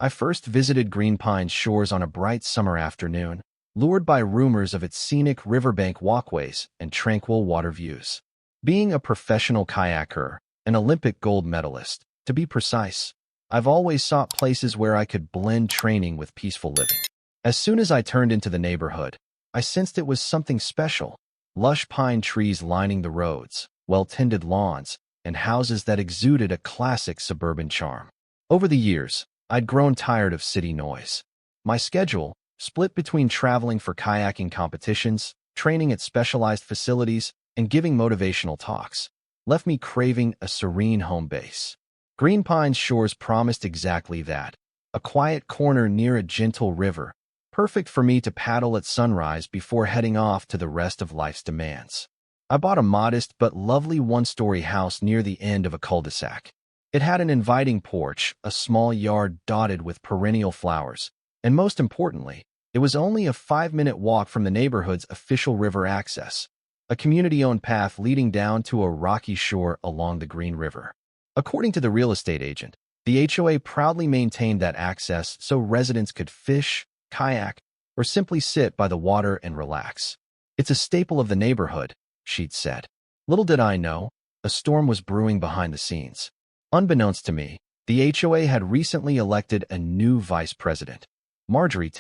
I first visited Green Pines shores on a bright summer afternoon, lured by rumors of its scenic riverbank walkways and tranquil water views. Being a professional kayaker, an Olympic gold medalist, to be precise, I've always sought places where I could blend training with peaceful living. As soon as I turned into the neighborhood, I sensed it was something special. Lush pine trees lining the roads, well-tended lawns, and houses that exuded a classic suburban charm. Over the years, I'd grown tired of city noise. My schedule, split between traveling for kayaking competitions, training at specialized facilities, and giving motivational talks, left me craving a serene home base. Green Pines shores promised exactly that, a quiet corner near a gentle river, perfect for me to paddle at sunrise before heading off to the rest of life's demands. I bought a modest but lovely one-story house near the end of a cul-de-sac. It had an inviting porch, a small yard dotted with perennial flowers, and most importantly, it was only a 5-minute walk from the neighborhood's official river access, a community-owned path leading down to a rocky shore along the Green River. According to the real estate agent, the HOA proudly maintained that access so residents could fish, kayak, or simply sit by the water and relax. "It's a staple of the neighborhood," she'd said. Little did I know, a storm was brewing behind the scenes. Unbeknownst to me, the HOA had recently elected a new vice president, Marjorie,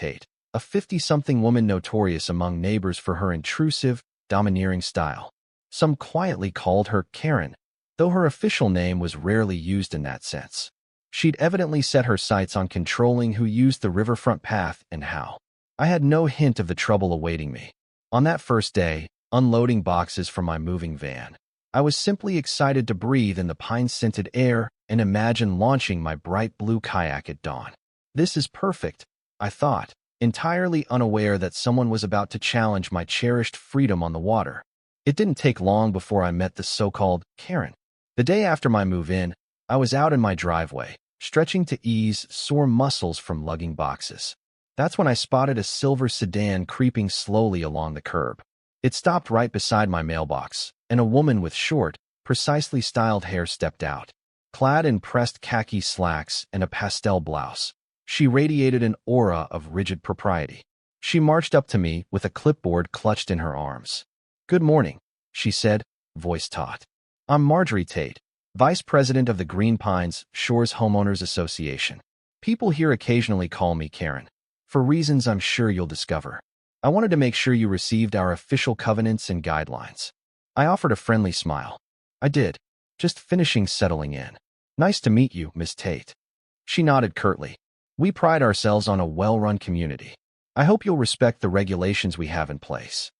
a 50-something woman notorious among neighbors for her intrusive, domineering style. Some quietly called her Karen, though her official name was rarely used in that sense. She'd evidently set her sights on controlling who used the riverfront path and how. I had no hint of the trouble awaiting me. On that first day, unloading boxes from my moving van, I was simply excited to breathe in the pine-scented air and imagine launching my bright blue kayak at dawn. This is perfect, I thought, entirely unaware that someone was about to challenge my cherished freedom on the water. It didn't take long before I met the so-called Karen. The day after my move-in, I was out in my driveway, stretching to ease sore muscles from lugging boxes. That's when I spotted a silver sedan creeping slowly along the curb. It stopped right beside my mailbox, and a woman with short, precisely styled hair stepped out. Clad in pressed khaki slacks and a pastel blouse, she radiated an aura of rigid propriety. She marched up to me with a clipboard clutched in her arms. "Good morning," she said, voice taut. "I'm Marjorie, Vice President of the Green Pines Shores Homeowners Association. People here occasionally call me Karen, for reasons I'm sure you'll discover. I wanted to make sure you received our official covenants and guidelines." I offered a friendly smile. "I did, just finishing settling in. Nice to meet you, Miss Tate." She nodded curtly. "We pride ourselves on a well-run community. I hope you'll respect the regulations we have in place."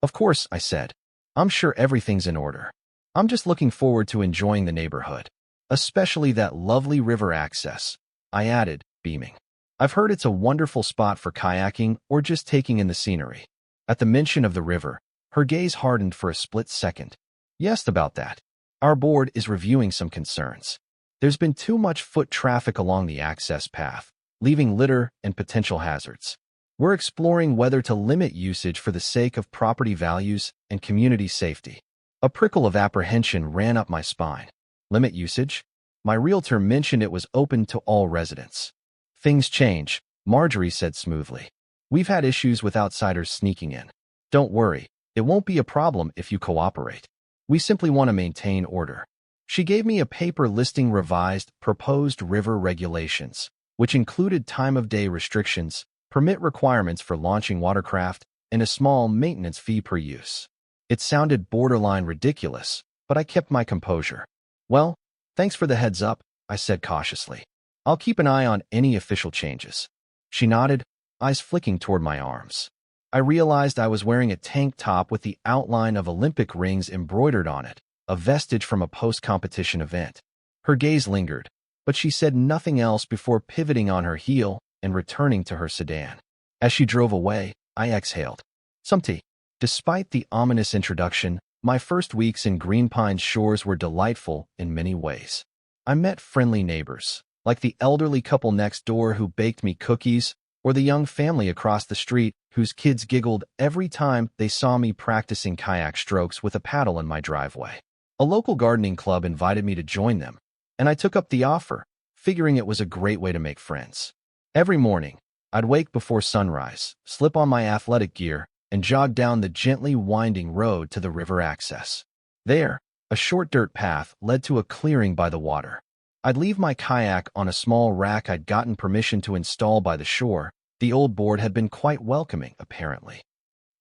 "Of course," I said. "I'm sure everything's in order. I'm just looking forward to enjoying the neighborhood, especially that lovely river access," I added, beaming. "I've heard it's a wonderful spot for kayaking or just taking in the scenery." At the mention of the river, her gaze hardened for a split second. "Yes, about that. Our board is reviewing some concerns. There's been too much foot traffic along the access path, leaving litter and potential hazards. We're exploring whether to limit usage for the sake of property values and community safety." A prickle of apprehension ran up my spine. Limit usage? My realtor mentioned it was open to all residents. "Things change," Marjorie said smoothly. "We've had issues with outsiders sneaking in. Don't worry, it won't be a problem if you cooperate. We simply want to maintain order." She gave me a paper listing revised proposed river regulations, which included time-of-day restrictions, permit requirements for launching watercraft, and a small maintenance fee per use. It sounded borderline ridiculous, but I kept my composure. "Well, thanks for the heads up," I said cautiously. "I'll keep an eye on any official changes." She nodded, eyes flicking toward my arms. I realized I was wearing a tank top with the outline of Olympic rings embroidered on it, a vestige from a post-competition event. Her gaze lingered, but she said nothing else before pivoting on her heel and returning to her sedan. As she drove away, I exhaled. Some tea. Despite the ominous introduction, my first weeks in Green Pines shores were delightful in many ways. I met friendly neighbors, like the elderly couple next door who baked me cookies, or the young family across the street whose kids giggled every time they saw me practicing kayak strokes with a paddle in my driveway. A local gardening club invited me to join them, and I took up the offer, figuring it was a great way to make friends. Every morning, I'd wake before sunrise, slip on my athletic gear, and jog down the gently winding road to the river access. There, a short dirt path led to a clearing by the water. I'd leave my kayak on a small rack I'd gotten permission to install by the shore. The old board had been quite welcoming, apparently.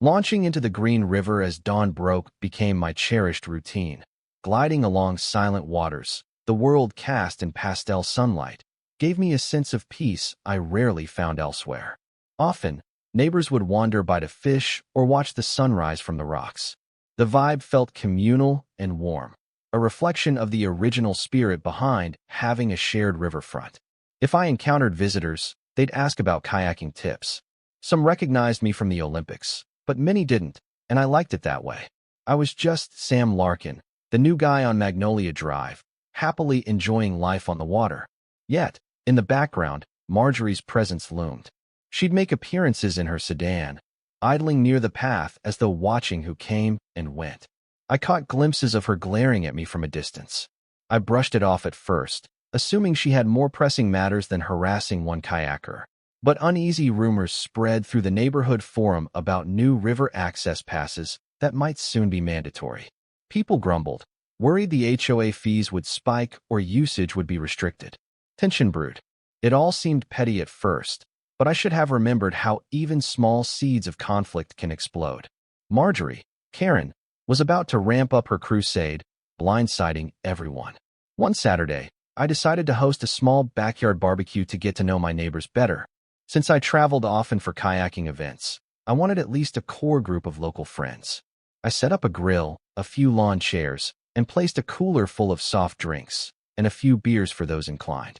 Launching into the green river as dawn broke became my cherished routine. Gliding along silent waters, the world cast in pastel sunlight, gave me a sense of peace I rarely found elsewhere. Often, neighbors would wander by to fish or watch the sunrise from the rocks. The vibe felt communal and warm, a reflection of the original spirit behind having a shared riverfront. If I encountered visitors, they'd ask about kayaking tips. Some recognized me from the Olympics, but many didn't, and I liked it that way. I was just Sam Larkin, the new guy on Magnolia Drive, happily enjoying life on the water. Yet, in the background, Marjorie's presence loomed. She'd make appearances in her sedan, idling near the path as though watching who came and went. I caught glimpses of her glaring at me from a distance. I brushed it off at first, assuming she had more pressing matters than harassing one kayaker. But uneasy rumors spread through the neighborhood forum about new river access passes that might soon be mandatory. People grumbled, worried the HOA fees would spike or usage would be restricted. Tension brewed. It all seemed petty at first, but I should have remembered how even small seeds of conflict can explode. Marjorie, Karen, was about to ramp up her crusade, blindsiding everyone. One Saturday, I decided to host a small backyard barbecue to get to know my neighbors better. Since I traveled often for kayaking events, I wanted at least a core group of local friends. I set up a grill, a few lawn chairs, and placed a cooler full of soft drinks, and a few beers for those inclined.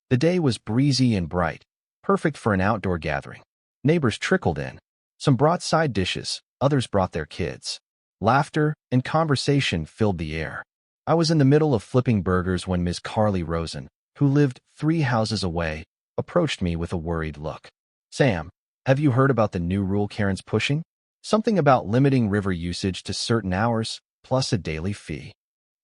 The day was breezy and bright, perfect for an outdoor gathering. Neighbors trickled in. Some brought side dishes, others brought their kids. Laughter and conversation filled the air. I was in the middle of flipping burgers when Ms. Carly Rosen, who lived 3 houses away, approached me with a worried look. "Sam, have you heard about the new rule Karen's pushing? Something about limiting river usage to certain hours, plus a daily fee."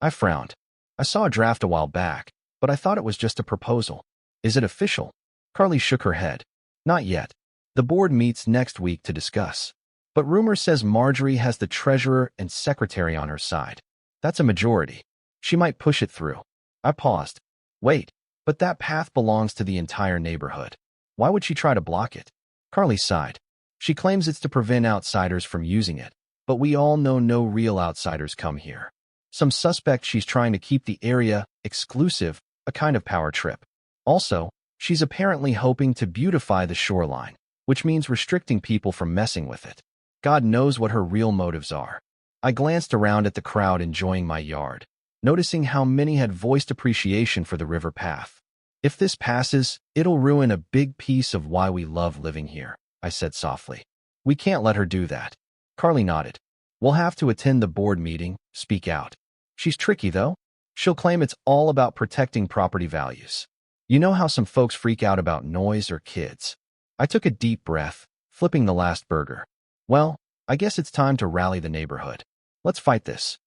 I frowned. I saw a draft a while back, but I thought it was just a proposal. "Is it official?" Carly shook her head. "Not yet. The board meets next week to discuss. But rumor says Marjorie has the treasurer and secretary on her side. That's a majority. She might push it through." I paused. "Wait, but that path belongs to the entire neighborhood. Why would she try to block it?" Carly sighed. "She claims it's to prevent outsiders from using it, but we all know no real outsiders come here. Some suspect she's trying to keep the area exclusive, a kind of power trip. Also, she's apparently hoping to beautify the shoreline, which means restricting people from messing with it. God knows what her real motives are." I glanced around at the crowd enjoying my yard, noticing how many had voiced appreciation for the river path. "If this passes, it'll ruin a big piece of why we love living here," I said softly. "We can't let her do that." Carly nodded. "We'll have to attend the board meeting, speak out. She's tricky, though. She'll claim it's all about protecting property values. You know how some folks freak out about noise or kids." I took a deep breath, flipping the last burger. "Well, I guess it's time to rally the neighborhood. Let's fight this."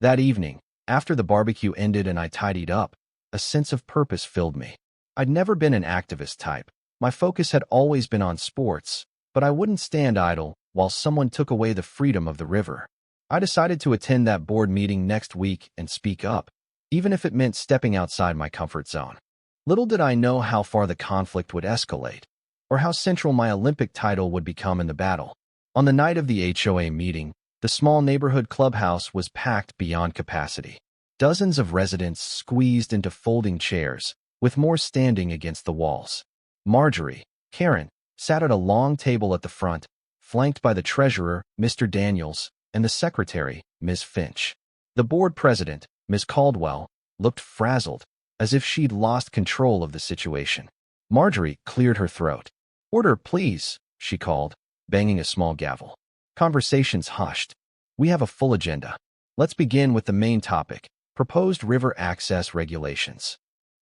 That evening, after the barbecue ended and I tidied up, a sense of purpose filled me. I'd never been an activist type. My focus had always been on sports, but I wouldn't stand idle while someone took away the freedom of the river. I decided to attend that board meeting next week and speak up, even if it meant stepping outside my comfort zone. Little did I know how far the conflict would escalate, or how central my Olympic title would become in the battle. On the night of the HOA meeting, the small neighborhood clubhouse was packed beyond capacity. Dozens of residents squeezed into folding chairs, with more standing against the walls. Marjorie, Karen, sat at a long table at the front, flanked by the treasurer, Mr. Daniels, and the secretary, Ms. Finch. The board president, Ms. Caldwell, looked frazzled, as if she'd lost control of the situation. Marjorie cleared her throat. "Order, please," she called, banging a small gavel. Conversations hushed. "We have a full agenda. Let's begin with the main topic, proposed river access regulations."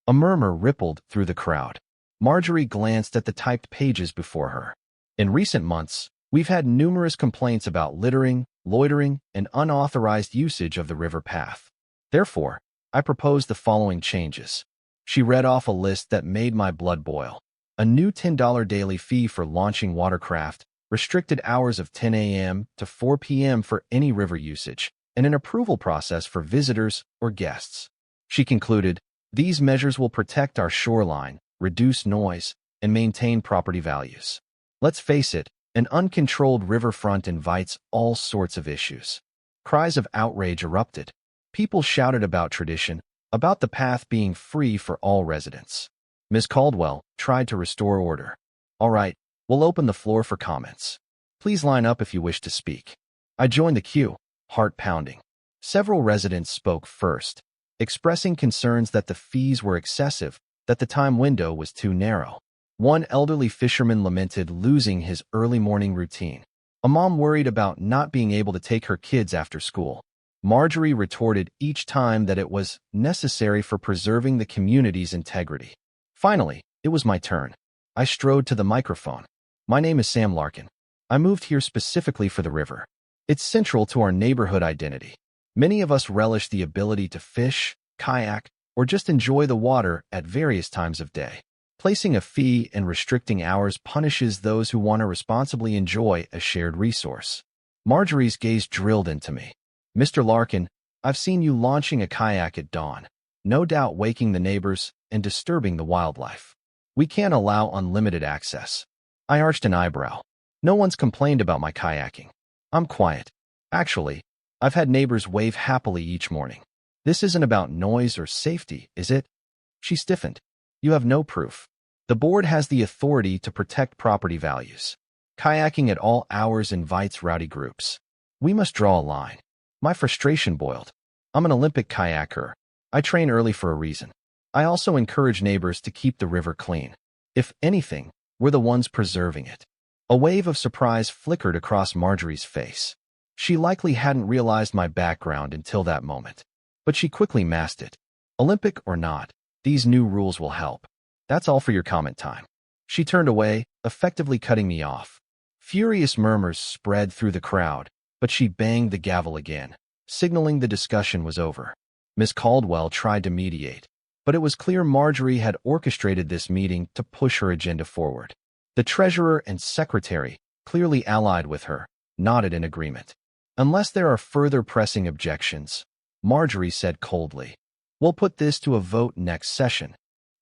A murmur rippled through the crowd. Marjorie glanced at the typed pages before her. "In recent months, we've had numerous complaints about littering, loitering, and unauthorized usage of the river path. Therefore, I propose the following changes." She read off a list that made my blood boil. a new $10 daily fee for launching watercraft, restricted hours of 10 a.m. to 4 p.m. for any river usage, and an approval process for visitors or guests. She concluded, these measures will protect our shoreline, reduce noise, and maintain property values. Let's face it, an uncontrolled riverfront invites all sorts of issues. Cries of outrage erupted. People shouted about tradition, about the path being free for all residents. Ms. Caldwell tried to restore order. All right, we'll open the floor for comments. Please line up if you wish to speak. I joined the queue, heart pounding. Several residents spoke first, expressing concerns that the fees were excessive, that the time window was too narrow. One elderly fisherman lamented losing his early morning routine. A mom worried about not being able to take her kids after school. Marjorie retorted each time that it was necessary for preserving the community's integrity. Finally, it was my turn. I strode to the microphone. My name is Sam Larkin. I moved here specifically for the river. It's central to our neighborhood identity. Many of us relish the ability to fish, kayak, or just enjoy the water at various times of day. Placing a fee and restricting hours punishes those who want to responsibly enjoy a shared resource. Marjorie's gaze drilled into me. Mr. Larkin, I've seen you launching a kayak at dawn, no doubt waking the neighbors and disturbing the wildlife. We can't allow unlimited access. I arched an eyebrow. No one's complained about my kayaking. I'm quiet. Actually, I've had neighbors wave happily each morning. This isn't about noise or safety, is it? She stiffened. You have no proof. The board has the authority to protect property values. Kayaking at all hours invites rowdy groups. We must draw a line. My frustration boiled. I'm an Olympic kayaker. I train early for a reason. I also encourage neighbors to keep the river clean. If anything, we're the ones preserving it. A wave of surprise flickered across Marjorie's face. She likely hadn't realized my background until that moment. But she quickly masked it. Olympic or not, these new rules will help. That's all for your comment time. She turned away, effectively cutting me off. Furious murmurs spread through the crowd, but she banged the gavel again, signaling the discussion was over. Miss Caldwell tried to mediate, but it was clear Marjorie had orchestrated this meeting to push her agenda forward. The treasurer and secretary, clearly allied with her, nodded in agreement. Unless there are further pressing objections, Marjorie said coldly, we'll put this to a vote next session.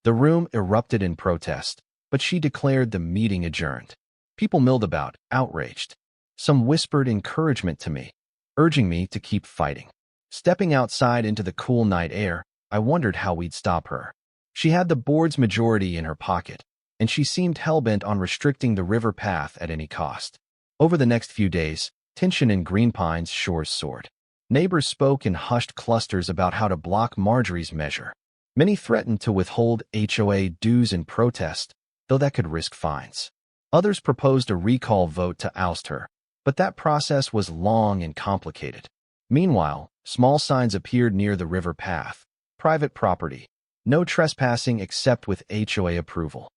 The room erupted in protest, but she declared the meeting adjourned. People milled about, outraged. Some whispered encouragement to me, urging me to keep fighting. Stepping outside into the cool night air, I wondered how we'd stop her. She had the board's majority in her pocket, and she seemed hell-bent on restricting the river path at any cost. Over the next few days, tension in Green Pine's shores soared. Neighbors spoke in hushed clusters about how to block Marjorie's measure. Many threatened to withhold HOA dues in protest, though that could risk fines. Others proposed a recall vote to oust her, but that process was long and complicated. Meanwhile, small signs appeared near the river path. Private property. No trespassing except with HOA approval.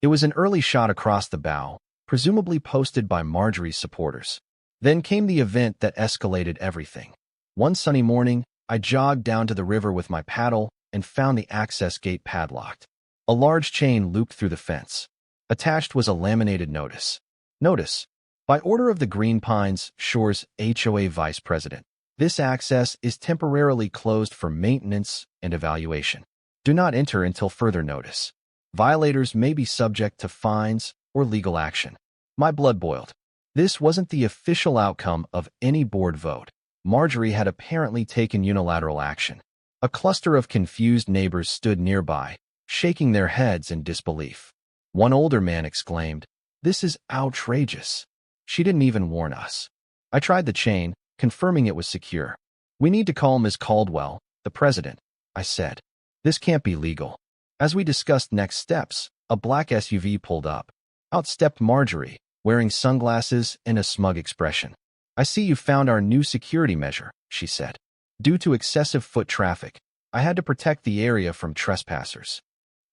It was an early shot across the bow, presumably posted by Marjorie's supporters. Then came the event that escalated everything. One sunny morning, I jogged down to the river with my paddle and found the access gate padlocked. A large chain looped through the fence. Attached was a laminated notice. Notice: by order of the Green Pines Shores HOA Vice President, this access is temporarily closed for maintenance and evaluation. Do not enter until further notice. Violators may be subject to fines or legal action. My blood boiled. This wasn't the official outcome of any board vote. Marjorie had apparently taken unilateral action. A cluster of confused neighbors stood nearby, shaking their heads in disbelief. One older man exclaimed, "This is outrageous. She didn't even warn us." I tried the chain, confirming it was secure. "We need to call Ms. Caldwell, the president," I said. "This can't be legal." As we discussed next steps, a black SUV pulled up. Out stepped Marjorie, wearing sunglasses and a smug expression. "I see you found our new security measure," she said. "Due to excessive foot traffic, I had to protect the area from trespassers."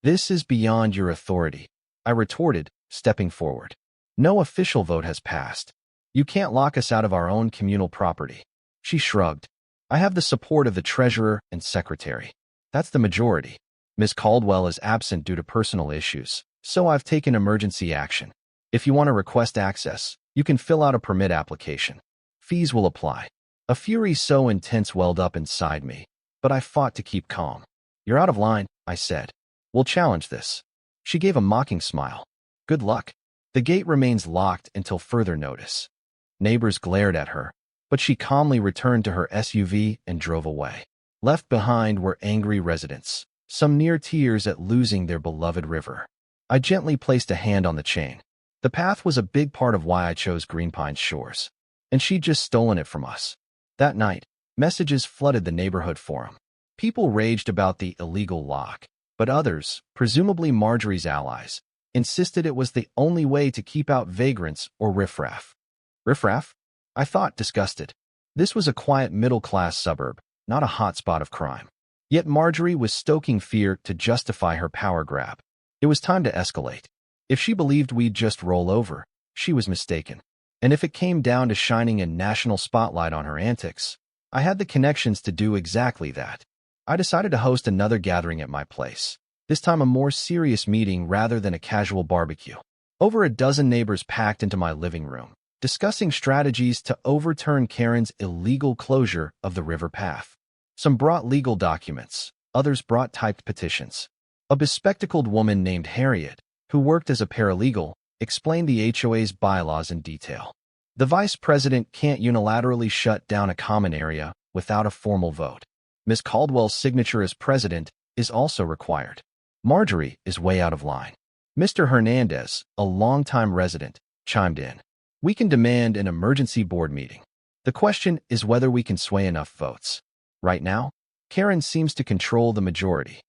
"This is beyond your authority," I retorted, stepping forward. "No official vote has passed. You can't lock us out of our own communal property." She shrugged. "I have the support of the treasurer and secretary. That's the majority. Ms. Caldwell is absent due to personal issues. So I've taken emergency action. If you want to request access, you can fill out a permit application. Fees will apply. A fury so intense welled up inside me, but I fought to keep calm. You're out of line, I said. We'll challenge this. She gave a mocking smile. Good luck. The gate remains locked until further notice. Neighbors glared at her, but she calmly returned to her SUV and drove away. Left behind were angry residents, some near tears at losing their beloved river. I gently placed a hand on the chain. The path was a big part of why I chose Green Pines Shores, and she'd just stolen it from us. That night, messages flooded the neighborhood forum. People raged about the illegal lock, but others, presumably Marjorie's allies, insisted it was the only way to keep out vagrants or riffraff. Riffraff? I thought, disgusted. This was a quiet middle-class suburb, not a hotspot of crime. Yet Marjorie was stoking fear to justify her power grab. It was time to escalate. If she believed we'd just roll over, she was mistaken. And if it came down to shining a national spotlight on her antics, I had the connections to do exactly that. I decided to host another gathering at my place, this time a more serious meeting rather than a casual barbecue. Over a dozen neighbors packed into my living room, discussing strategies to overturn Karen's illegal closure of the river path. Some brought legal documents, others brought typed petitions. A bespectacled woman named Harriet, who worked as a paralegal, explained the HOA's bylaws in detail. The vice president can't unilaterally shut down a common area without a formal vote. Ms. Caldwell's signature as president is also required. Marjorie is way out of line. Mr. Hernandez, a longtime resident, chimed in. We can demand an emergency board meeting. The question is whether we can sway enough votes. Right now, Karen seems to control the majority.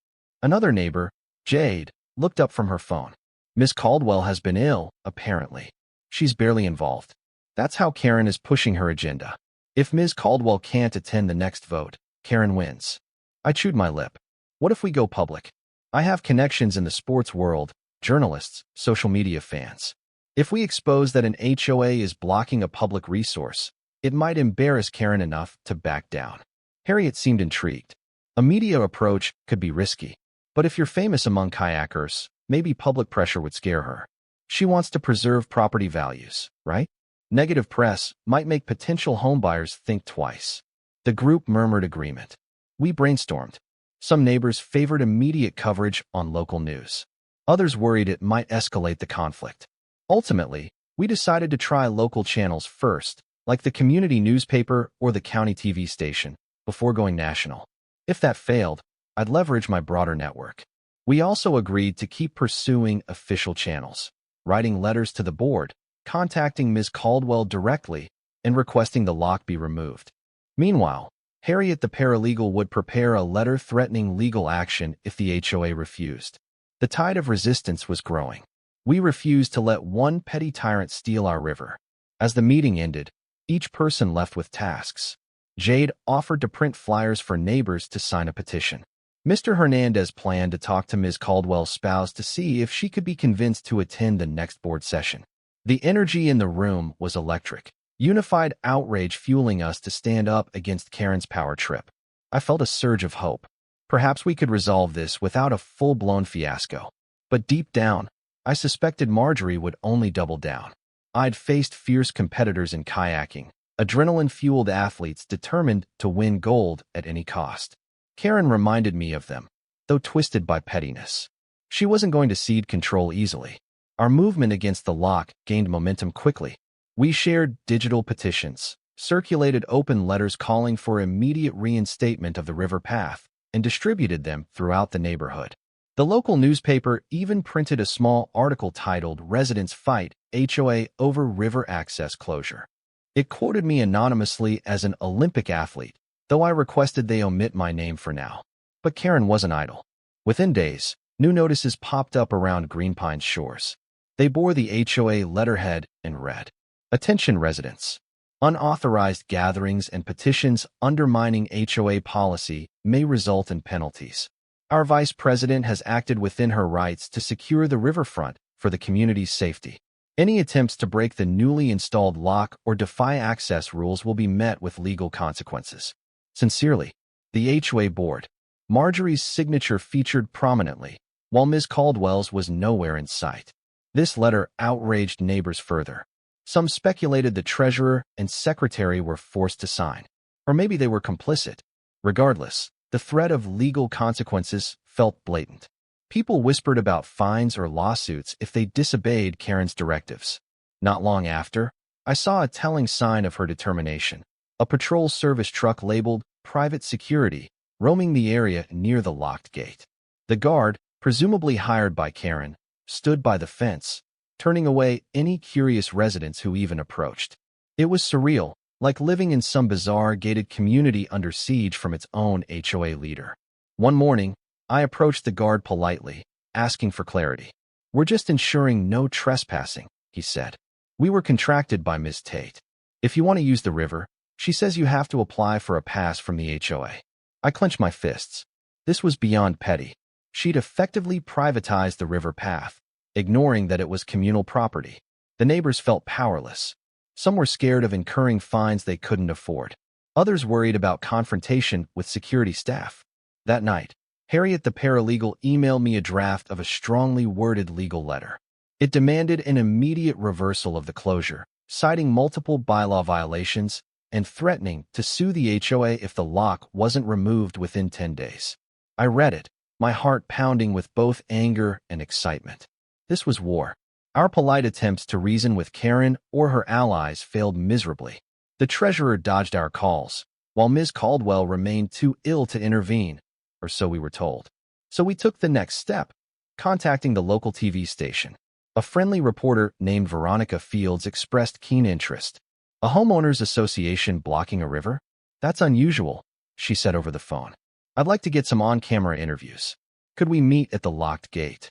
Another neighbor, Jade, looked up from her phone. Ms. Caldwell has been ill, apparently. She's barely involved. That's how Karen is pushing her agenda. If Ms. Caldwell can't attend the next vote, Karen wins. I chewed my lip. What if we go public? I have connections in the sports world, journalists, social media fans. If we expose that an HOA is blocking a public resource, it might embarrass Karen enough to back down. Harriet seemed intrigued. A media approach could be risky, but if you're famous among kayakers, maybe public pressure would scare her. She wants to preserve property values, right? Negative press might make potential homebuyers think twice. The group murmured agreement. We brainstormed. Some neighbors favored immediate coverage on local news. Others worried it might escalate the conflict. Ultimately, we decided to try local channels first, like the community newspaper or the county TV station, before going national. If that failed, I'd leverage my broader network. We also agreed to keep pursuing official channels, writing letters to the board, contacting Ms. Caldwell directly, and requesting the lock be removed. Meanwhile, Harriet the paralegal would prepare a letter threatening legal action if the HOA refused. The tide of resistance was growing. We refused to let one petty tyrant steal our river. As the meeting ended, each person left with tasks. Jade offered to print flyers for neighbors to sign a petition. Mr. Hernandez planned to talk to Ms. Caldwell's spouse to see if she could be convinced to attend the next board session. The energy in the room was electric, unified outrage fueling us to stand up against Karen's power trip. I felt a surge of hope. Perhaps we could resolve this without a full-blown fiasco. But deep down, I suspected Marjorie would only double down. I'd faced fierce competitors in kayaking, adrenaline-fueled athletes determined to win gold at any cost. Karen reminded me of them, though twisted by pettiness. She wasn't going to cede control easily. Our movement against the lock gained momentum quickly. We shared digital petitions, circulated open letters calling for immediate reinstatement of the river path, and distributed them throughout the neighborhood. The local newspaper even printed a small article titled "Residents Fight HOA Over River Access Closure." It quoted me anonymously as an Olympic athlete, though I requested they omit my name for now. But Karen wasn't idle. Within days, new notices popped up around Green Pines Shores. They bore the HOA letterhead and read, "Attention residents. Unauthorized gatherings and petitions undermining HOA policy may result in penalties. Our vice president has acted within her rights to secure the riverfront for the community's safety. Any attempts to break the newly installed lock or defy access rules will be met with legal consequences. Sincerely, the HOA board." Marjorie's signature featured prominently, while Ms. Caldwell's was nowhere in sight. This letter outraged neighbors further. Some speculated the treasurer and secretary were forced to sign, or maybe they were complicit. Regardless, the threat of legal consequences felt blatant. People whispered about fines or lawsuits if they disobeyed Karen's directives. Not long after, I saw a telling sign of her determination. A patrol service truck labeled Private Security, roaming the area near the locked gate. The guard, presumably hired by Karen, stood by the fence, turning away any curious residents who even approached. It was surreal, like living in some bizarre gated community under siege from its own HOA leader. One morning, I approached the guard politely, asking for clarity. "We're just ensuring no trespassing," he said. "We were contracted by Ms. Tate. If you want to use the river, she says you have to apply for a pass from the HOA. I clenched my fists. This was beyond petty. She'd effectively privatized the river path, ignoring that it was communal property. The neighbors felt powerless. Some were scared of incurring fines they couldn't afford. Others worried about confrontation with security staff. That night, Harriet the paralegal emailed me a draft of a strongly worded legal letter. It demanded an immediate reversal of the closure, citing multiple bylaw violations and threatening to sue the HOA if the lock wasn't removed within 10 days. I read it, my heart pounding with both anger and excitement. This was war. Our polite attempts to reason with Karen or her allies failed miserably. The treasurer dodged our calls, while Ms. Caldwell remained too ill to intervene, or so we were told. So we took the next step, contacting the local TV station. A friendly reporter named Veronica Fields expressed keen interest. "A homeowners association blocking a river? That's unusual," she said over the phone. "I'd like to get some on-camera interviews. Could we meet at the locked gate?"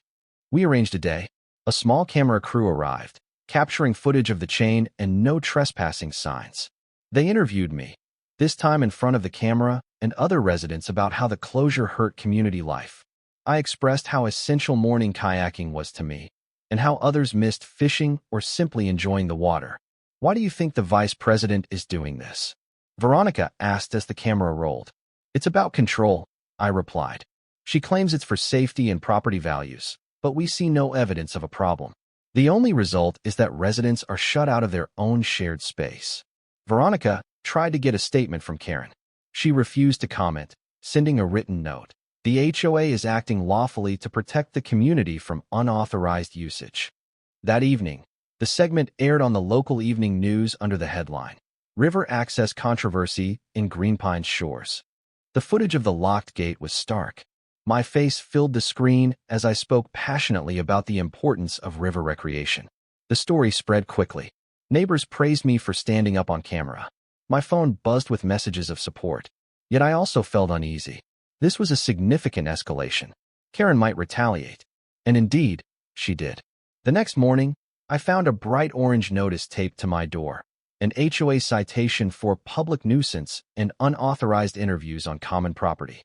We arranged a day. A small camera crew arrived, capturing footage of the chain and no trespassing signs. They interviewed me, this time in front of the camera and other residents, about how the closure hurt community life. I expressed how essential morning kayaking was to me, and how others missed fishing or simply enjoying the water. "Why do you think the vice president is doing this?" Veronica asked as the camera rolled. "It's about control," I replied. "She claims it's for safety and property values, but we see no evidence of a problem. The only result is that residents are shut out of their own shared space." Veronica tried to get a statement from Karen. She refused to comment, sending a written note. The HOA is acting lawfully to protect the community from unauthorized usage. That evening, the segment aired on the local evening news under the headline, "River Access Controversy in Green Pines Shores." The footage of the locked gate was stark. My face filled the screen as I spoke passionately about the importance of river recreation. The story spread quickly. Neighbors praised me for standing up on camera. My phone buzzed with messages of support. Yet I also felt uneasy. This was a significant escalation. Karen might retaliate. And indeed, she did. The next morning, I found a bright orange notice taped to my door, an HOA citation for public nuisance and unauthorized interviews on common property.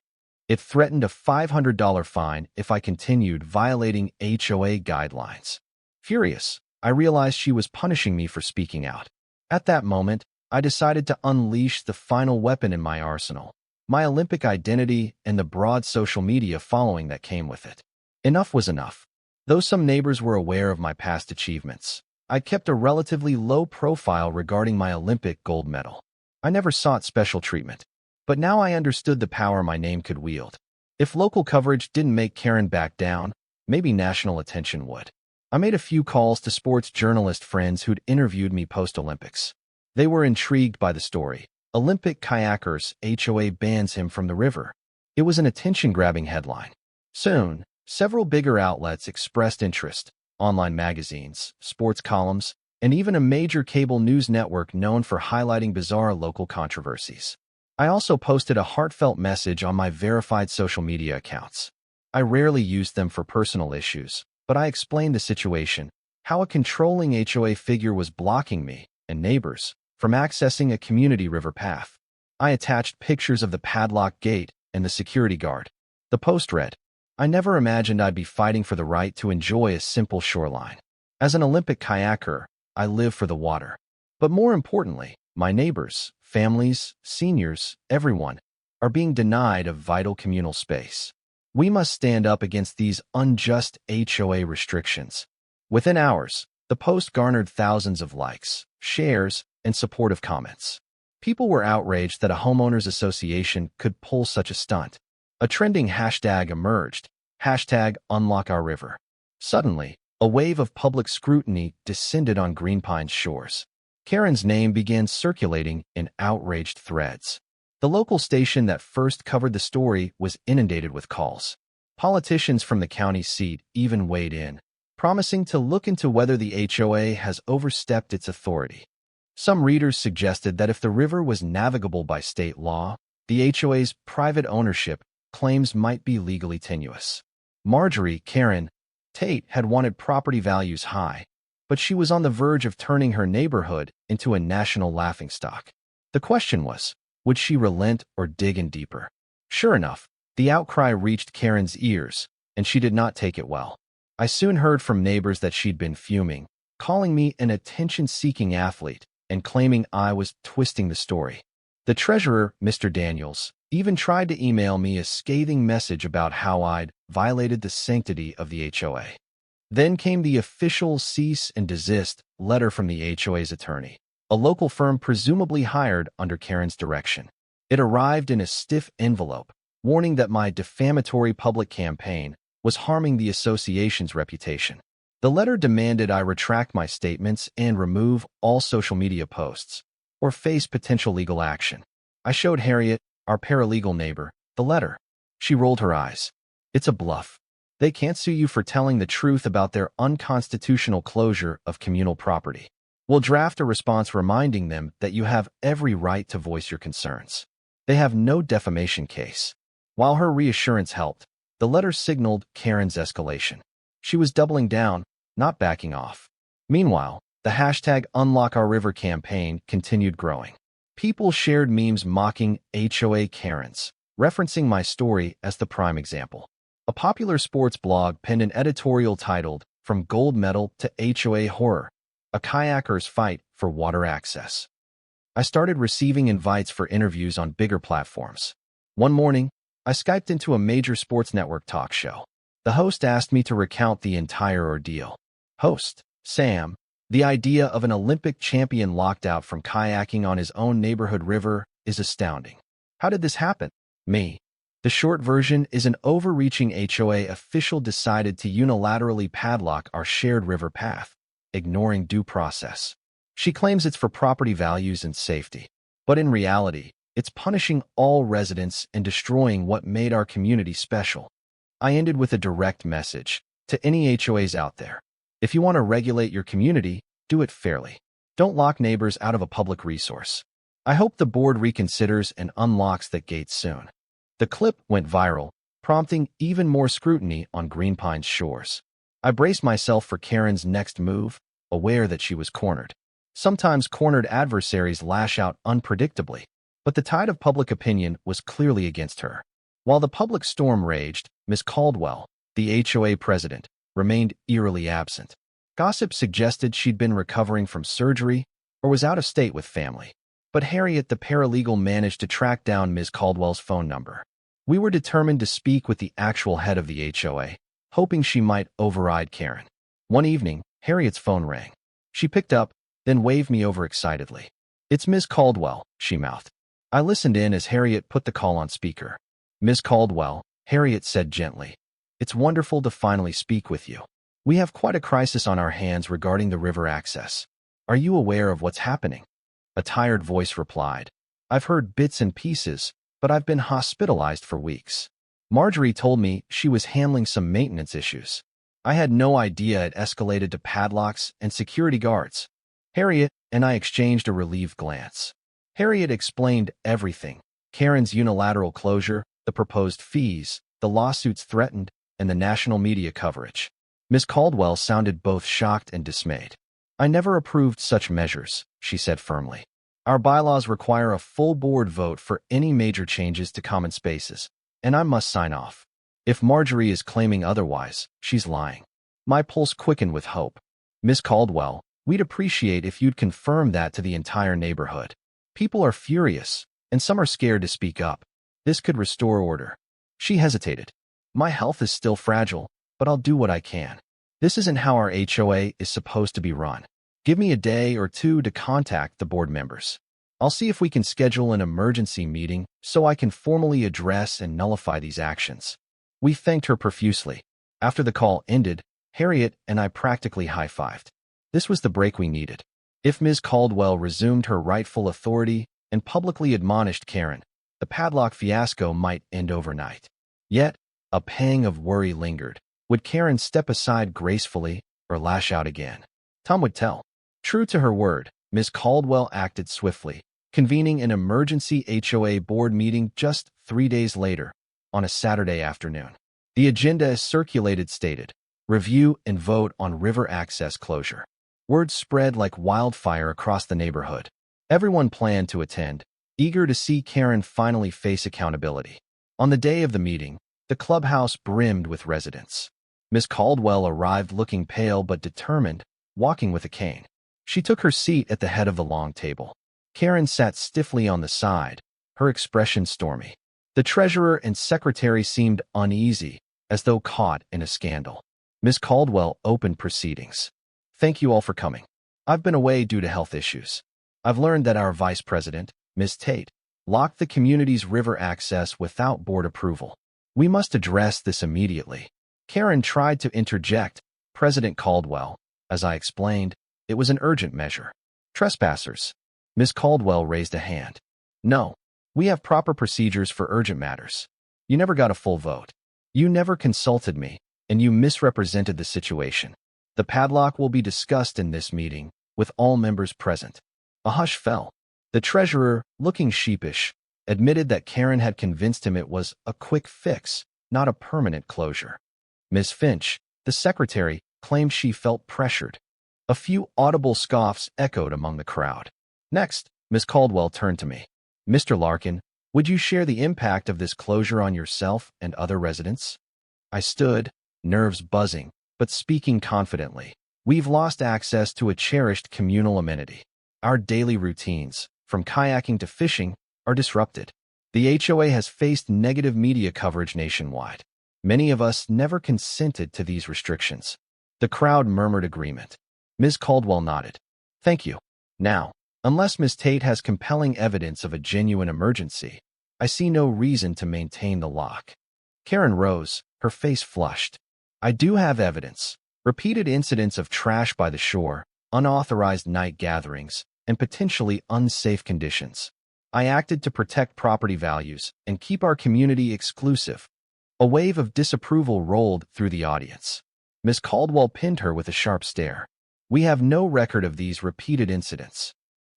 It threatened a $500 fine if I continued violating HOA guidelines. Furious, I realized she was punishing me for speaking out. At that moment, I decided to unleash the final weapon in my arsenal, my Olympic identity and the broad social media following that came with it. Enough was enough. Though some neighbors were aware of my past achievements, I kept a relatively low profile regarding my Olympic gold medal. I never sought special treatment. But now I understood the power my name could wield. If local coverage didn't make Karen back down, maybe national attention would. I made a few calls to sports journalist friends who'd interviewed me post-Olympics. They were intrigued by the story. "Olympic kayakers, HOA bans him from the river." It was an attention-grabbing headline. Soon, several bigger outlets expressed interest: online magazines, sports columns, and even a major cable news network known for highlighting bizarre local controversies. I also posted a heartfelt message on my verified social media accounts. I rarely used them for personal issues, but I explained the situation, how a controlling HOA figure was blocking me and neighbors from accessing a community river path. I attached pictures of the padlock gate and the security guard. The post read, "I never imagined I'd be fighting for the right to enjoy a simple shoreline. As an Olympic kayaker, I live for the water. But more importantly, my neighbors, families, seniors, everyone, are being denied a vital communal space." We must stand up against these unjust HOA restrictions. Within hours, the post garnered thousands of likes, shares, and supportive comments. People were outraged that a homeowners association could pull such a stunt. A trending hashtag emerged, #UnlockOurRiver. Suddenly, a wave of public scrutiny descended on Green Pine's shores. Karen's name began circulating in outraged threads. The local station that first covered the story was inundated with calls. Politicians from the county seat even weighed in, promising to look into whether the HOA has overstepped its authority. Some readers suggested that if the river was navigable by state law, the HOA's private ownership claims might be legally tenuous. Marjorie, Karen, Tate had wanted property values high, but she was on the verge of turning her neighborhood into a national laughingstock. The question was, would she relent or dig in deeper? Sure enough, the outcry reached Karen's ears, and she did not take it well. I soon heard from neighbors that she'd been fuming, calling me an attention-seeking athlete, and claiming I was twisting the story. The treasurer, Mr. Daniels, even tried to email me a scathing message about how I'd violated the sanctity of the HOA. Then came the official cease and desist letter from the HOA's attorney, a local firm presumably hired under Karen's direction. It arrived in a stiff envelope, warning that my defamatory public campaign was harming the association's reputation. The letter demanded I retract my statements and remove all social media posts, or face potential legal action. I showed Harriet, our paralegal neighbor, the letter. She rolled her eyes. It's a bluff. They can't sue you for telling the truth about their unconstitutional closure of communal property. We'll draft a response reminding them that you have every right to voice your concerns. They have no defamation case. While her reassurance helped, the letter signaled Karen's escalation. She was doubling down, not backing off. Meanwhile, the #UnlockOurRiver campaign continued growing. People shared memes mocking HOA Karens, referencing my story as the prime example. A popular sports blog penned an editorial titled, "From Gold Medal to HOA Horror, a Kayaker's Fight for Water Access." I started receiving invites for interviews on bigger platforms. One morning, I Skyped into a major sports network talk show. The host asked me to recount the entire ordeal. Host, Sam, the idea of an Olympic champion locked out from kayaking on his own neighborhood river is astounding. How did this happen? Me. The short version is an overreaching HOA official decided to unilaterally padlock our shared river path, ignoring due process. She claims it's for property values and safety. But in reality, it's punishing all residents and destroying what made our community special. I ended with a direct message to any HOAs out there. If you want to regulate your community, do it fairly. Don't lock neighbors out of a public resource. I hope the board reconsiders and unlocks that gate soon. The clip went viral, prompting even more scrutiny on Green Pine's shores. I braced myself for Karen's next move, aware that she was cornered. Sometimes cornered adversaries lash out unpredictably, but the tide of public opinion was clearly against her. While the public storm raged, Ms. Caldwell, the HOA president, remained eerily absent. Gossip suggested she'd been recovering from surgery or was out of state with family. But Harriet, the paralegal, managed to track down Ms. Caldwell's phone number. We were determined to speak with the actual head of the HOA, hoping she might override Karen. One evening, Harriet's phone rang. She picked up, then waved me over excitedly. "It's Ms. Caldwell," she mouthed. I listened in as Harriet put the call on speaker. "Ms. Caldwell," Harriet said gently, "it's wonderful to finally speak with you. We have quite a crisis on our hands regarding the river access. Are you aware of what's happening?" A tired voice replied, "I've heard bits and pieces, but I've been hospitalized for weeks. Marjorie told me she was handling some maintenance issues. I had no idea it escalated to padlocks and security guards." Harriet and I exchanged a relieved glance. Harriet explained everything: Karen's unilateral closure, the proposed fees, the lawsuits threatened, and the national media coverage. Ms. Caldwell sounded both shocked and dismayed. "I never approved such measures," she said firmly. "Our bylaws require a full board vote for any major changes to common spaces, and I must sign off. If Marjorie is claiming otherwise, she's lying." My pulse quickened with hope. "Ms. Caldwell, we'd appreciate if you'd confirm that to the entire neighborhood. People are furious, and some are scared to speak up. This could restore order." She hesitated. My health is still fragile, but I'll do what I can. This isn't how our HOA is supposed to be run. Give me a day or two to contact the board members. I'll see if we can schedule an emergency meeting so I can formally address and nullify these actions." We thanked her profusely. After the call ended, Harriet and I practically high-fived. This was the break we needed. If Ms. Caldwell resumed her rightful authority and publicly admonished Karen, the padlock fiasco might end overnight. Yet, a pang of worry lingered. Would Karen step aside gracefully or lash out again? Time would tell. True to her word, Ms. Caldwell acted swiftly, convening an emergency HOA board meeting just 3 days later, on a Saturday afternoon. The agenda as circulated stated, "Review and vote on river access closure." Word spread like wildfire across the neighborhood. Everyone planned to attend, eager to see Karen finally face accountability. On the day of the meeting, the clubhouse brimmed with residents. Miss Caldwell arrived looking pale but determined, walking with a cane. She took her seat at the head of the long table. Karen sat stiffly on the side, her expression stormy. The treasurer and secretary seemed uneasy, as though caught in a scandal. Miss Caldwell opened proceedings. "Thank you all for coming. I've been away due to health issues. I've learned that our vice president, Ms. Tate, locked the community's river access without board approval. We must address this immediately." Karen tried to interject. "President Caldwell, as I explained, it was an urgent measure." "Trespassers." Miss Caldwell raised a hand. "No, we have proper procedures for urgent matters. You never got a full vote. You never consulted me, and you misrepresented the situation. The padlock will be discussed in this meeting, with all members present." A hush fell. The treasurer, looking sheepish, admitted that Karen had convinced him it was a quick fix, not a permanent closure. Miss Finch, the secretary, claimed she felt pressured. A few audible scoffs echoed among the crowd. Next, Miss Caldwell turned to me. "Mr. Larkin, would you share the impact of this closure on yourself and other residents?" I stood, nerves buzzing, but speaking confidently. "We've lost access to a cherished communal amenity. Our daily routines, from kayaking to fishing, are disrupted. The HOA has faced negative media coverage nationwide. Many of us never consented to these restrictions." The crowd murmured agreement. Ms. Caldwell nodded. "Thank you. Now, unless Ms. Tate has compelling evidence of a genuine emergency, I see no reason to maintain the lock." Karen rose, her face flushed. "I do have evidence. Repeated incidents of trash by the shore, unauthorized night gatherings, and potentially unsafe conditions. I acted to protect property values and keep our community exclusive." A wave of disapproval rolled through the audience. Miss Caldwell pinned her with a sharp stare. "We have no record of these repeated incidents.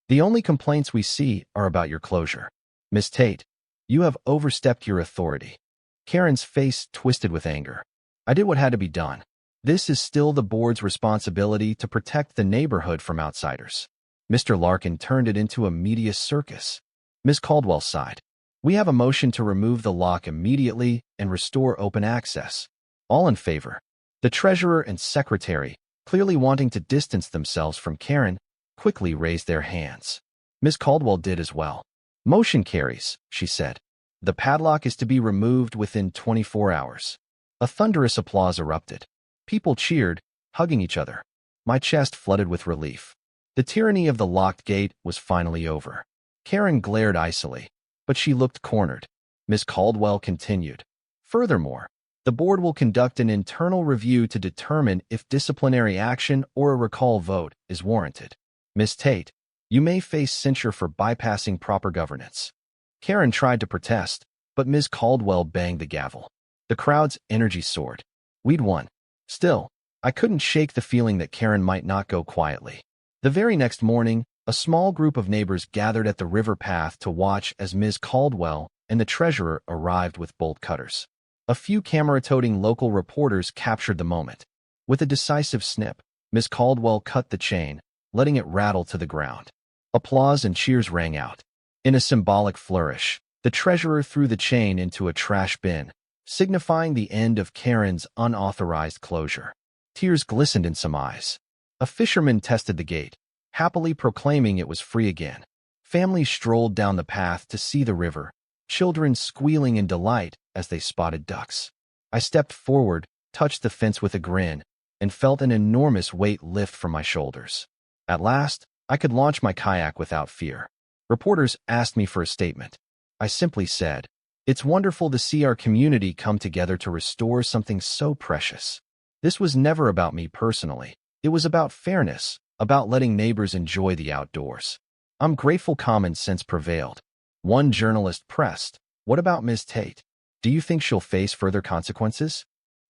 The only complaints we see are about your closure. Miss Tate, you have overstepped your authority." Karen's face twisted with anger. "I did what had to be done. This is still the board's responsibility to protect the neighborhood from outsiders." Mr. Larkin turned it into a media circus. Miss Caldwell sighed. "We have a motion to remove the lock immediately and restore open access. All in favor?" The treasurer and secretary, clearly wanting to distance themselves from Karen, quickly raised their hands. Miss Caldwell did as well. "Motion carries," she said. "The padlock is to be removed within 24 hours. A thunderous applause erupted. People cheered, hugging each other. My chest flooded with relief. The tyranny of the locked gate was finally over. Karen glared icily, but she looked cornered. Miss Caldwell continued. "Furthermore, the board will conduct an internal review to determine if disciplinary action or a recall vote is warranted. Miss Tate, you may face censure for bypassing proper governance." Karen tried to protest, but Ms. Caldwell banged the gavel. The crowd's energy soared. We'd won. Still, I couldn't shake the feeling that Karen might not go quietly. The very next morning, a small group of neighbors gathered at the river path to watch as Ms. Caldwell and the treasurer arrived with bolt cutters. A few camera-toting local reporters captured the moment. With a decisive snip, Ms. Caldwell cut the chain, letting it rattle to the ground. Applause and cheers rang out. In a symbolic flourish, the treasurer threw the chain into a trash bin, signifying the end of Karen's unauthorized closure. Tears glistened in some eyes. A fisherman tested the gate, happily proclaiming it was free again. Families strolled down the path to see the river, children squealing in delight as they spotted ducks. I stepped forward, touched the fence with a grin, and felt an enormous weight lift from my shoulders. At last, I could launch my kayak without fear. Reporters asked me for a statement. I simply said, "It's wonderful to see our community come together to restore something so precious." This was never about me personally. It was about fairness, about letting neighbors enjoy the outdoors. I'm grateful common sense prevailed. One journalist pressed, "What about Ms. Tate? Do you think she'll face further consequences?"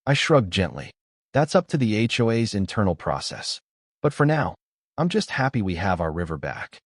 I shrugged gently. That's up to the HOA's internal process. But for now, I'm just happy we have our river back.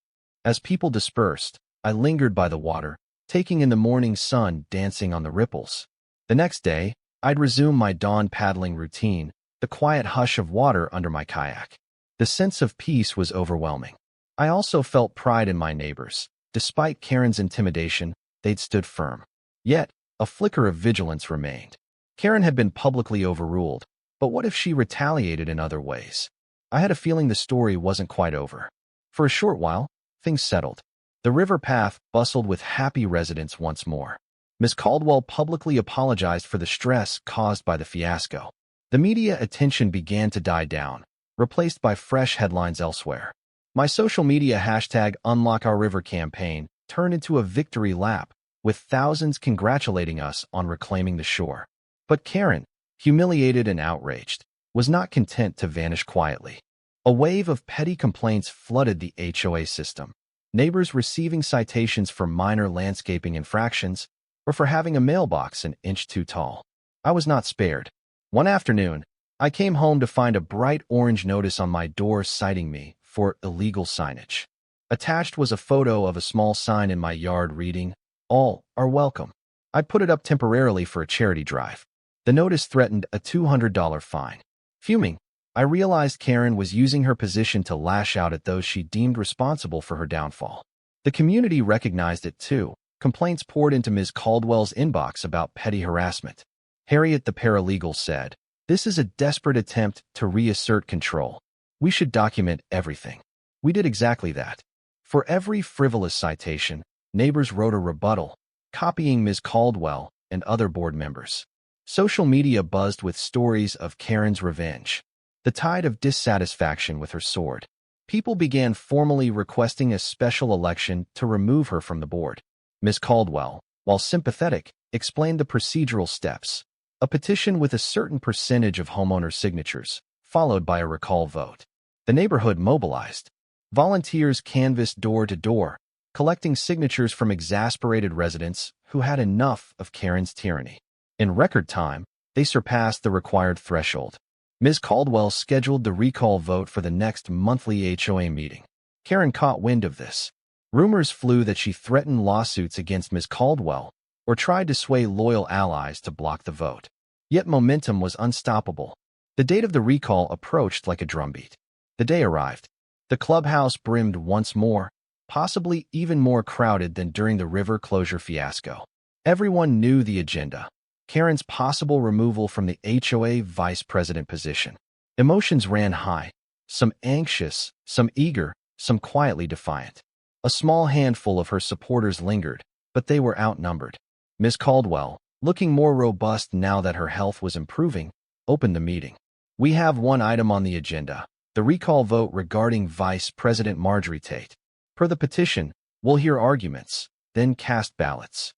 As people dispersed, I lingered by the water, taking in the morning sun dancing on the ripples. The next day, I'd resume my dawn paddling routine, the quiet hush of water under my kayak. The sense of peace was overwhelming. I also felt pride in my neighbors. Despite Karen's intimidation, they'd stood firm. Yet, a flicker of vigilance remained. Karen had been publicly overruled, but what if she retaliated in other ways? I had a feeling the story wasn't quite over. For a short while, things settled. The river path bustled with happy residents once more. Miss Caldwell publicly apologized for the stress caused by the fiasco. The media attention began to die down, replaced by fresh headlines elsewhere. My social media hashtag #UnlockOurRiver campaign turned into a victory lap, with thousands congratulating us on reclaiming the shore. But Karen, humiliated and outraged, was not content to vanish quietly. A wave of petty complaints flooded the HOA system. Neighbors receiving citations for minor landscaping infractions or for having a mailbox an inch too tall. I was not spared. One afternoon, I came home to find a bright orange notice on my door citing me for illegal signage. Attached was a photo of a small sign in my yard reading, "All are welcome." I'd put it up temporarily for a charity drive. The notice threatened a $200 fine. Fuming, I realized Karen was using her position to lash out at those she deemed responsible for her downfall. The community recognized it too. Complaints poured into Ms. Caldwell's inbox about petty harassment. Harriet the paralegal said, "This is a desperate attempt to reassert control. We should document everything." We did exactly that. For every frivolous citation, neighbors wrote a rebuttal, copying Ms. Caldwell and other board members. Social media buzzed with stories of Karen's revenge. The tide of dissatisfaction with her soared. People began formally requesting a special election to remove her from the board. Ms. Caldwell, while sympathetic, explained the procedural steps. A petition with a certain percentage of homeowner signatures, followed by a recall vote. The neighborhood mobilized. Volunteers canvassed door to door, collecting signatures from exasperated residents who had enough of Karen's tyranny. In record time, they surpassed the required threshold. Ms. Caldwell scheduled the recall vote for the next monthly HOA meeting. Karen caught wind of this. Rumors flew that she threatened lawsuits against Ms. Caldwell or tried to sway loyal allies to block the vote. Yet momentum was unstoppable. The date of the recall approached like a drumbeat. The day arrived. The clubhouse brimmed once more, possibly even more crowded than during the river closure fiasco. Everyone knew the agenda. Karen's possible removal from the HOA vice president position. Emotions ran high, some anxious, some eager, some quietly defiant. A small handful of her supporters lingered, but they were outnumbered. Ms. Caldwell, looking more robust now that her health was improving, opened the meeting. "We have one item on the agenda, the recall vote regarding Vice President Marjorie Tate. Per the petition, we'll hear arguments, then cast ballots."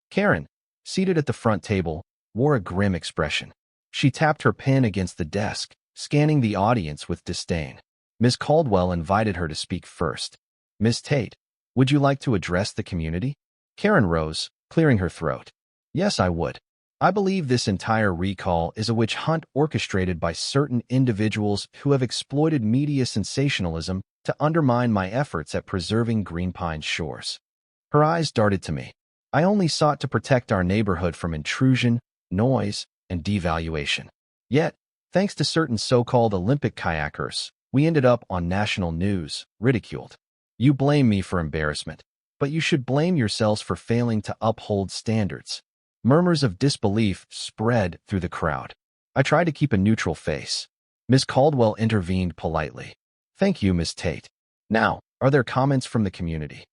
Karen, seated at the front table, wore a grim expression. She tapped her pen against the desk, scanning the audience with disdain. Ms. Caldwell invited her to speak first. "Ms. Tate, would you like to address the community?" Karen rose, clearing her throat. "Yes, I would. I believe this entire recall is a witch hunt orchestrated by certain individuals who have exploited media sensationalism to undermine my efforts at preserving Green Pine's shores." Her eyes darted to me. "I only sought to protect our neighborhood from intrusion, noise, and devaluation. Yet, thanks to certain so-called Olympic kayakers, we ended up on national news, ridiculed. You blame me for embarrassment, but you should blame yourselves for failing to uphold standards." Murmurs of disbelief spread through the crowd. I tried to keep a neutral face. Ms. Caldwell intervened politely. "Thank you, Ms. Tate. Now, are there comments from the community?"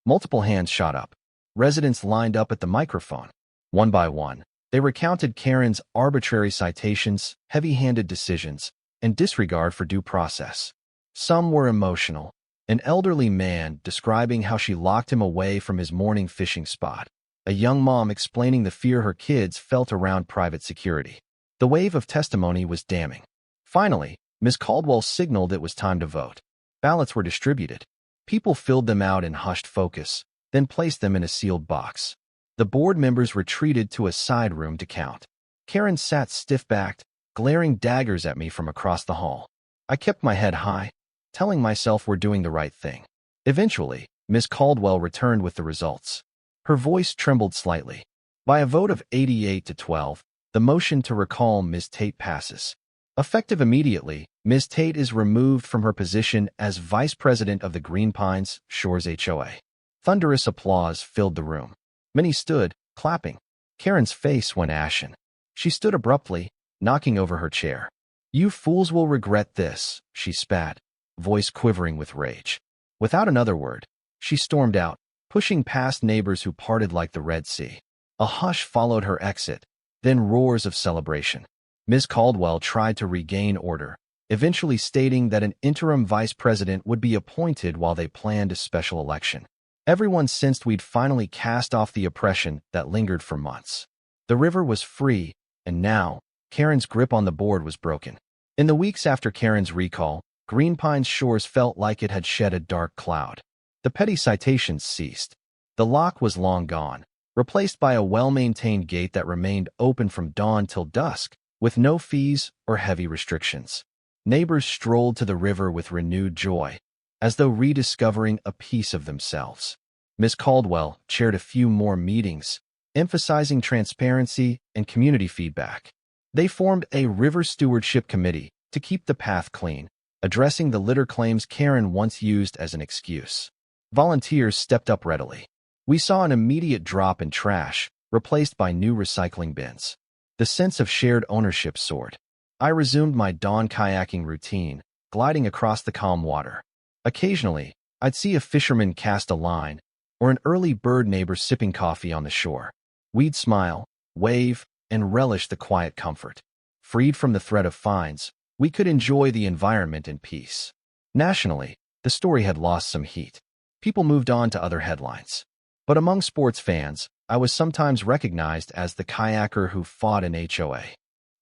Multiple hands shot up. Residents lined up at the microphone. One by one, They recounted Karen's arbitrary citations, heavy-handed decisions, and disregard for due process. Some were emotional. An elderly man describing how she locked him away from his morning fishing spot. A young mom explaining the fear her kids felt around private security. The wave of testimony was damning. Finally, Ms. Caldwell signaled it was time to vote. Ballots were distributed. People filled them out in hushed focus, then placed them in a sealed box. The board members retreated to a side room to count. Karen sat stiff-backed, glaring daggers at me from across the hall. I kept my head high, telling myself we're doing the right thing. Eventually, Ms. Caldwell returned with the results. Her voice trembled slightly. By a vote of 88 to 12, the motion to recall Ms. Tate passes. Effective immediately, Ms. Tate is removed from her position as Vice President of the Green Pines Shores HOA. Thunderous applause filled the room. Many stood, clapping. Karen's face went ashen. She stood abruptly, knocking over her chair. "You fools will regret this," she spat, voice quivering with rage. Without another word, she stormed out, pushing past neighbors who parted like the Red Sea. A hush followed her exit, then roars of celebration. Ms. Caldwell tried to regain order, eventually stating that an interim vice president would be appointed while they planned a special election. Everyone sensed we'd finally cast off the oppression that lingered for months. The river was free, and now, Karen's grip on the board was broken. In the weeks after Karen's recall, Green Pines Shores felt like it had shed a dark cloud. The petty citations ceased. The lock was long gone, replaced by a well-maintained gate that remained open from dawn till dusk, with no fees or heavy restrictions. Neighbors strolled to the river with renewed joy, as though rediscovering a piece of themselves. Ms. Caldwell chaired a few more meetings, emphasizing transparency and community feedback. They formed a river stewardship committee to keep the path clean, addressing the litter claims Karen once used as an excuse. Volunteers stepped up readily. We saw an immediate drop in trash, replaced by new recycling bins. The sense of shared ownership soared. I resumed my dawn kayaking routine, gliding across the calm water. Occasionally, I'd see a fisherman cast a line, or an early bird neighbor sipping coffee on the shore. We'd smile, wave, and relish the quiet comfort. Freed from the threat of fines, we could enjoy the environment in peace. Nationally, the story had lost some heat. People moved on to other headlines. But among sports fans, I was sometimes recognized as the kayaker who fought in HOA.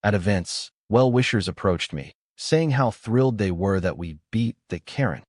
At events, well-wishers approached me, saying how thrilled they were that we beat the Karen.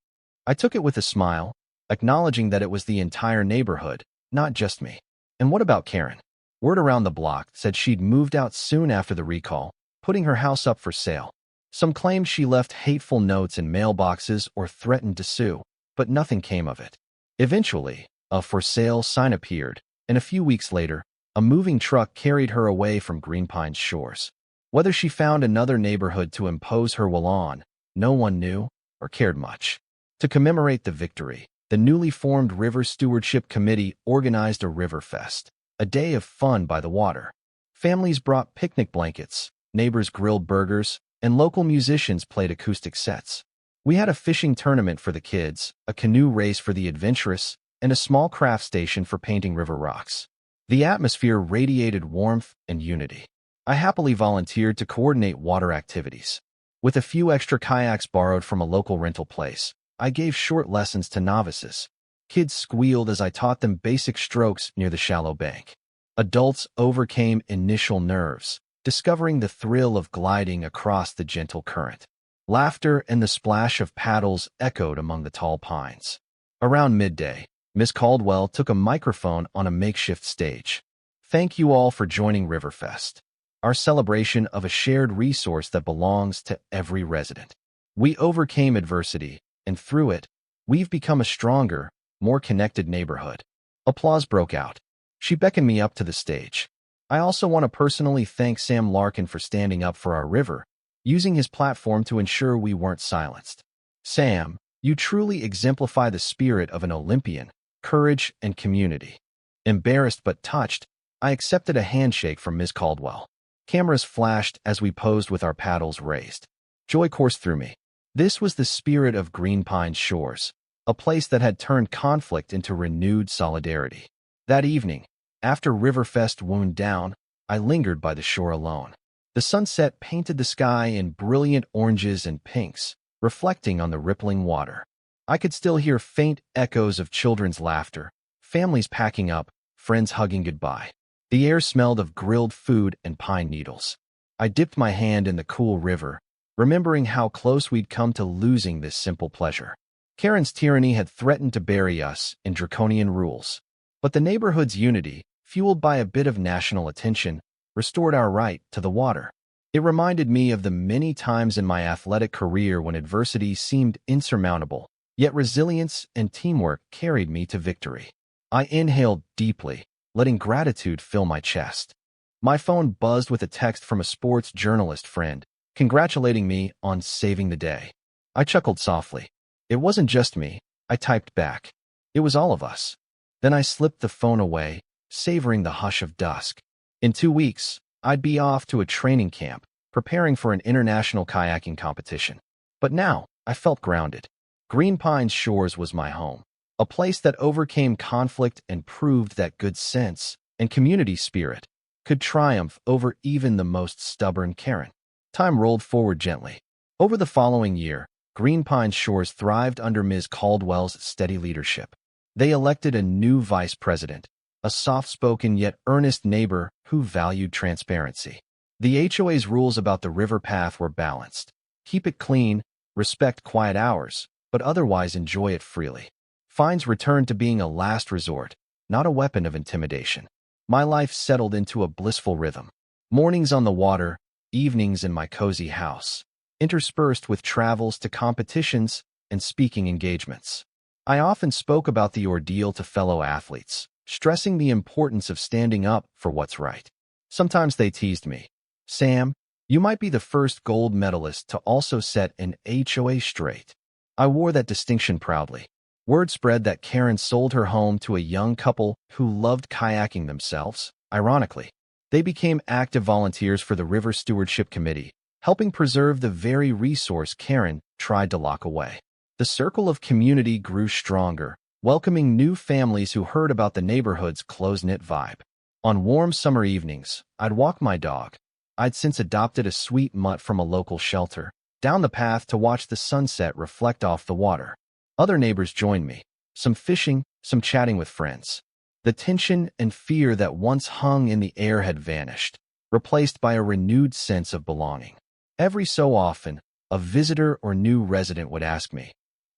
I took it with a smile, acknowledging that it was the entire neighborhood, not just me. And what about Karen? Word around the block said she'd moved out soon after the recall, putting her house up for sale. Some claimed she left hateful notes in mailboxes or threatened to sue, but nothing came of it. Eventually, a for sale sign appeared, and a few weeks later, a moving truck carried her away from Green Pines Shores. Whether she found another neighborhood to impose her will on, no one knew or cared much. To commemorate the victory, the newly formed River Stewardship Committee organized a River Fest, a day of fun by the water. Families brought picnic blankets, neighbors grilled burgers, and local musicians played acoustic sets. We had a fishing tournament for the kids, a canoe race for the adventurous, and a small craft station for painting river rocks. The atmosphere radiated warmth and unity. I happily volunteered to coordinate water activities. With a few extra kayaks borrowed from a local rental place, I gave short lessons to novices. Kids squealed as I taught them basic strokes near the shallow bank. Adults overcame initial nerves, discovering the thrill of gliding across the gentle current. Laughter and the splash of paddles echoed among the tall pines. Around midday, Miss Caldwell took a microphone on a makeshift stage. "Thank you all for joining Riverfest, our celebration of a shared resource that belongs to every resident. We overcame adversity, and through it, we've become a stronger, more connected neighborhood." Applause broke out. She beckoned me up to the stage. "I also want to personally thank Sam Larkin for standing up for our river, using his platform to ensure we weren't silenced. Sam, you truly exemplify the spirit of an Olympian, courage and community." Embarrassed but touched, I accepted a handshake from Ms. Caldwell. Cameras flashed as we posed with our paddles raised. Joy coursed through me. This was the spirit of Green Pines Shores, a place that had turned conflict into renewed solidarity. That evening, after Riverfest wound down, I lingered by the shore alone. The sunset painted the sky in brilliant oranges and pinks, reflecting on the rippling water. I could still hear faint echoes of children's laughter, families packing up, friends hugging goodbye. The air smelled of grilled food and pine needles. I dipped my hand in the cool river, remembering how close we'd come to losing this simple pleasure. Karen's tyranny had threatened to bury us in draconian rules, but the neighborhood's unity, fueled by a bit of national attention, restored our right to the water. It reminded me of the many times in my athletic career when adversity seemed insurmountable, yet resilience and teamwork carried me to victory. I inhaled deeply, letting gratitude fill my chest. My phone buzzed with a text from a sports journalist friend, congratulating me on saving the day. I chuckled softly. It wasn't just me, I typed back. It was all of us. Then I slipped the phone away, savoring the hush of dusk. In 2 weeks, I'd be off to a training camp, preparing for an international kayaking competition. But now, I felt grounded. Green Pines Shores was my home, a place that overcame conflict and proved that good sense and community spirit could triumph over even the most stubborn Karen. Time rolled forward gently. Over the following year, Green Pines Shores thrived under Ms. Caldwell's steady leadership. They elected a new vice president, a soft-spoken yet earnest neighbor who valued transparency. The HOA's rules about the river path were balanced. Keep it clean, respect quiet hours, but otherwise enjoy it freely. Fines returned to being a last resort, not a weapon of intimidation. My life settled into a blissful rhythm. Mornings on the water, evenings in my cozy house, interspersed with travels to competitions and speaking engagements. I often spoke about the ordeal to fellow athletes, stressing the importance of standing up for what's right. Sometimes they teased me. Sam, you might be the first gold medalist to also set an HOA straight. I wore that distinction proudly. Word spread that Karen sold her home to a young couple who loved kayaking themselves. Ironically, they became active volunteers for the River Stewardship Committee, helping preserve the very resource Karen tried to lock away. The circle of community grew stronger, welcoming new families who heard about the neighborhood's close-knit vibe. On warm summer evenings, I'd walk my dog. I'd since adopted a sweet mutt from a local shelter, down the path to watch the sunset reflect off the water. Other neighbors joined me, some fishing, some chatting with friends. The tension and fear that once hung in the air had vanished, replaced by a renewed sense of belonging. Every so often, a visitor or new resident would ask me,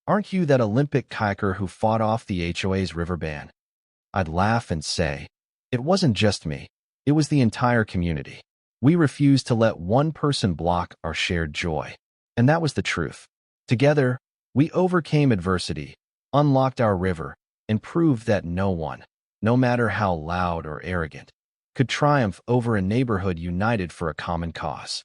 "Aren't you that Olympic kayaker who fought off the HOA's river ban?" I'd laugh and say, "It wasn't just me, it was the entire community. We refused to let one person block our shared joy." And that was the truth. Together, we overcame adversity, unlocked our river, and proved that no one, no matter how loud or arrogant, could triumph over a neighborhood united for a common cause.